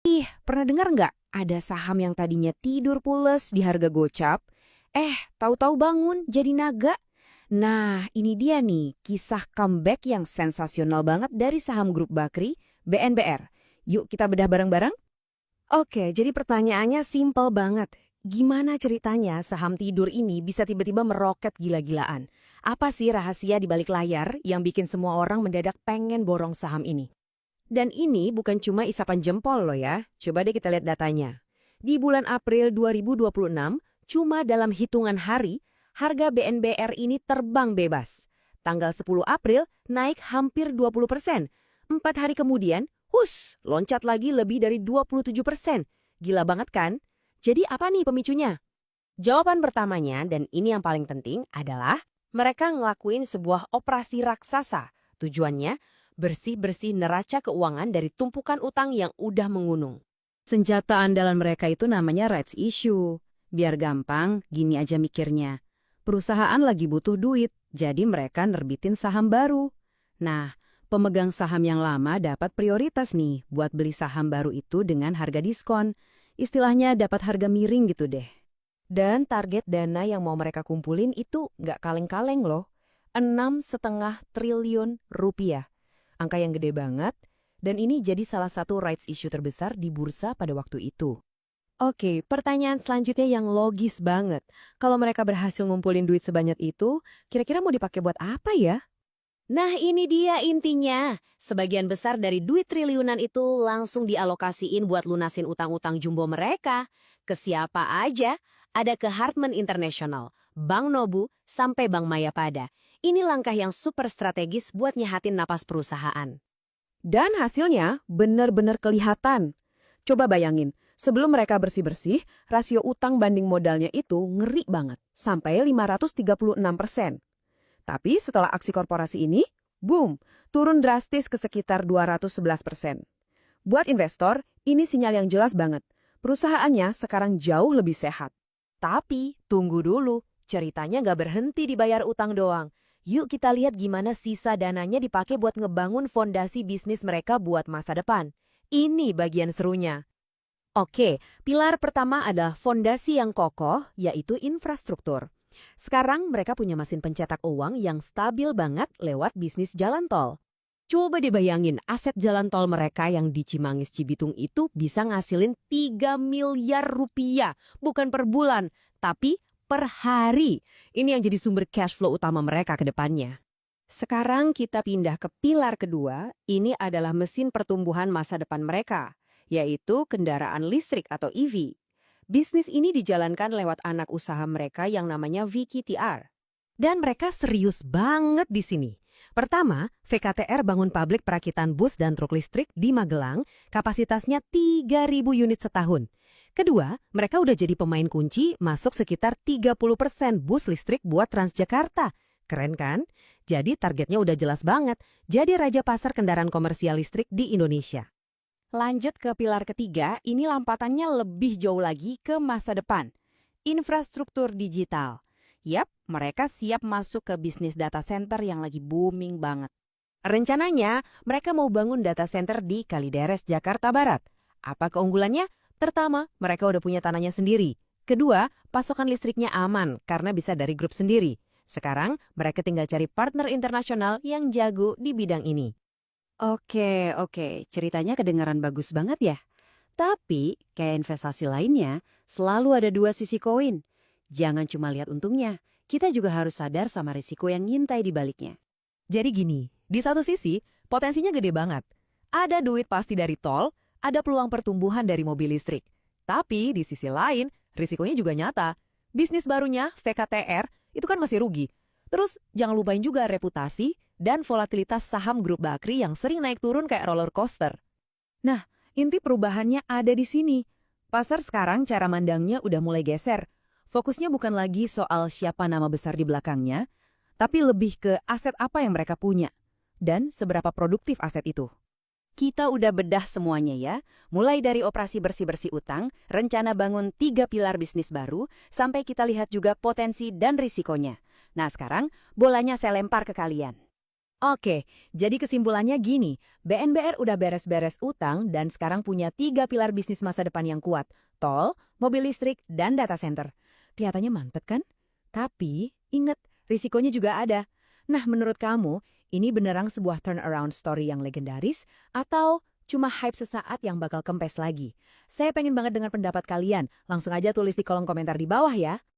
Pernah dengar nggak ada saham yang tadinya tidur pules di harga gocap? Tahu-tahu bangun jadi naga? Nah, ini dia nih kisah comeback yang sensasional banget dari saham grup Bakri, BNBR. Yuk kita bedah bareng-bareng? Oke, jadi pertanyaannya simpel banget. Gimana ceritanya saham tidur ini bisa tiba-tiba meroket gila-gilaan? Apa sih rahasia di balik layar yang bikin semua orang mendadak pengen borong saham ini? Dan ini bukan cuma isapan jempol loh ya. Coba deh kita lihat datanya. Di bulan April 2026, cuma dalam hitungan hari, harga BNBR ini terbang bebas. Tanggal 10 April naik hampir 20%. 4 hari kemudian, loncat lagi lebih dari 27%. Gila banget kan? Jadi apa nih pemicunya? Jawaban pertamanya, dan ini yang paling penting, adalah mereka ngelakuin sebuah operasi raksasa. Tujuannya, bersih-bersih neraca keuangan dari tumpukan utang yang udah mengunung. Senjata andalan mereka itu namanya rights issue. Biar gampang, gini aja mikirnya. Perusahaan lagi butuh duit, jadi mereka nerbitin saham baru. Nah, pemegang saham yang lama dapat prioritas nih buat beli saham baru itu dengan harga diskon. Istilahnya dapat harga miring gitu deh. Dan target dana yang mau mereka kumpulin itu nggak kaleng-kaleng loh. 6,5 triliun rupiah. Angka yang gede banget, dan ini jadi salah satu rights issue terbesar di bursa pada waktu itu. Oke, pertanyaan selanjutnya yang logis banget. Kalau mereka berhasil ngumpulin duit sebanyak itu, kira-kira mau dipakai buat apa ya? Nah ini dia intinya. Sebagian besar dari duit triliunan itu langsung dialokasiin buat lunasin utang-utang jumbo mereka. Ke siapa aja? Ada ke Hartman International, Bank Nobu, sampai Bank Mayapada. Ini langkah yang super strategis buat nyehatin napas perusahaan. Dan hasilnya benar-benar kelihatan. Coba bayangin, sebelum mereka bersih-bersih, rasio utang banding modalnya itu ngeri banget, sampai 536%. Tapi setelah aksi korporasi ini, boom, turun drastis ke sekitar 211%. Buat investor, ini sinyal yang jelas banget. Perusahaannya sekarang jauh lebih sehat. Tapi, tunggu dulu, ceritanya nggak berhenti dibayar utang doang. Yuk kita lihat gimana sisa dananya dipakai buat ngebangun fondasi bisnis mereka buat masa depan. Ini bagian serunya. Oke, pilar pertama adalah fondasi yang kokoh, yaitu infrastruktur. Sekarang mereka punya mesin pencetak uang yang stabil banget lewat bisnis jalan tol. Coba dibayangin, aset jalan tol mereka yang di Cimanggis Cibitung itu bisa ngasilin 3 miliar rupiah. Bukan per bulan, tapi per hari. Ini yang jadi sumber cash flow utama mereka ke depannya. Sekarang kita pindah ke pilar kedua, ini adalah mesin pertumbuhan masa depan mereka, yaitu kendaraan listrik atau EV. Bisnis ini dijalankan lewat anak usaha mereka yang namanya VKTR. Dan mereka serius banget di sini. Pertama, VKTR bangun pabrik perakitan bus dan truk listrik di Magelang, kapasitasnya 3.000 unit setahun. Kedua, mereka udah jadi pemain kunci masuk sekitar 30% bus listrik buat Transjakarta. Keren kan? Jadi targetnya udah jelas banget, jadi raja pasar kendaraan komersial listrik di Indonesia. Lanjut ke pilar ketiga, ini lompatannya lebih jauh lagi ke masa depan. Infrastruktur digital. Yap, mereka siap masuk ke bisnis data center yang lagi booming banget. Rencananya, mereka mau bangun data center di Kalideres, Jakarta Barat. Apa keunggulannya? Pertama, mereka udah punya tanahnya sendiri. Kedua, pasokan listriknya aman karena bisa dari grup sendiri. Sekarang, mereka tinggal cari partner internasional yang jago di bidang ini. Oke, ceritanya kedengaran bagus banget ya. Tapi, kayak investasi lainnya, selalu ada dua sisi koin. Jangan cuma lihat untungnya, kita juga harus sadar sama risiko yang ngintai di baliknya. Jadi gini, di satu sisi, potensinya gede banget. Ada duit pasti dari tol, ada peluang pertumbuhan dari mobil listrik. Tapi, di sisi lain, risikonya juga nyata. Bisnis barunya, VKTR, itu kan masih rugi. Terus, jangan lupain juga reputasi dan volatilitas saham grup Bakri yang sering naik turun kayak roller coaster. Nah, inti perubahannya ada di sini. Pasar sekarang cara mandangnya udah mulai geser. Fokusnya bukan lagi soal siapa nama besar di belakangnya, tapi lebih ke aset apa yang mereka punya dan seberapa produktif aset itu. Kita udah bedah semuanya ya, mulai dari operasi bersih-bersih utang, rencana bangun 3 pilar bisnis baru, sampai kita lihat juga potensi dan risikonya. Nah sekarang, bolanya saya lempar ke kalian. Oke, jadi kesimpulannya gini, BNBR udah beres-beres utang dan sekarang punya 3 pilar bisnis masa depan yang kuat, tol, mobil listrik, dan data center. Kelihatannya mantep kan? Tapi, ingat, risikonya juga ada. Nah, menurut kamu, ini beneran sebuah turnaround story yang legendaris atau cuma hype sesaat yang bakal kempes lagi? Saya pengen banget dengar pendapat kalian, langsung aja tulis di kolom komentar di bawah ya.